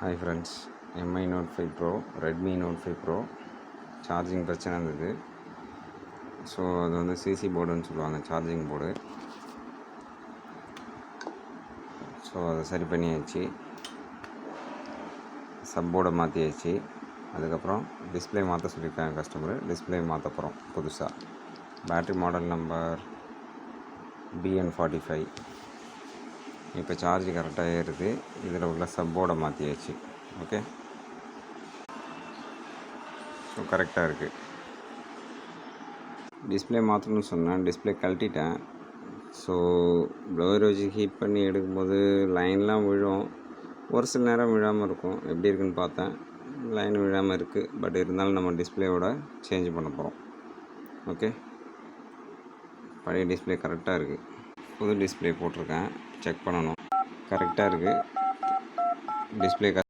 Hi friends, MI note 5 pro, Redmi note 5 pro charging பிரச்சனை இருந்தது. So அது வந்து சிசி போர்டுன்னு சொல்லுவாங்க, சார்ஜிங் போர்டு. ஸோ அதை சரி பண்ணியாச்சு, சப் போர்டை மாற்றியாச்சு. அதுக்கப்புறம் டிஸ்பிளே மாற்ற சொல்லியிருக்காங்க கஸ்டமரு. டிஸ்பிளே மாற்ற போகிறோம் புதுசாக. Battery model number BN45. இப்போ சார்ஜ் கரெக்டாக ஏறுது. இதில் உள்ள சப் போர்டை மாற்றியாச்சு. ஓகே, ஸோ கரெக்டாக இருக்குது. டிஸ்பிளே மாற்றணும்னு சொன்னேன், டிஸ்பிளே கழட்டிட்டேன். ஸோ ப்ளோயர் வச்சு ஹீட் பண்ணி எடுக்கும்போது லைன்லாம் விழும். ஒரு சில நேரம் விழாமல் இருக்கும். எப்படி இருக்குன்னு பார்த்தேன், லைன் விழாமல் இருக்குது. பட் இருந்தாலும் நம்ம டிஸ்பிளேவோட சேஞ்ச் பண்ண போகிறோம். ஓகே, பழைய டிஸ்பிளே கரெக்டாக இருக்குது. புது டிஸ்பிளே போட்டிருக்கேன், செக் பண்ணணும். கரெக்டாக இருக்குது டிஸ்பிளே.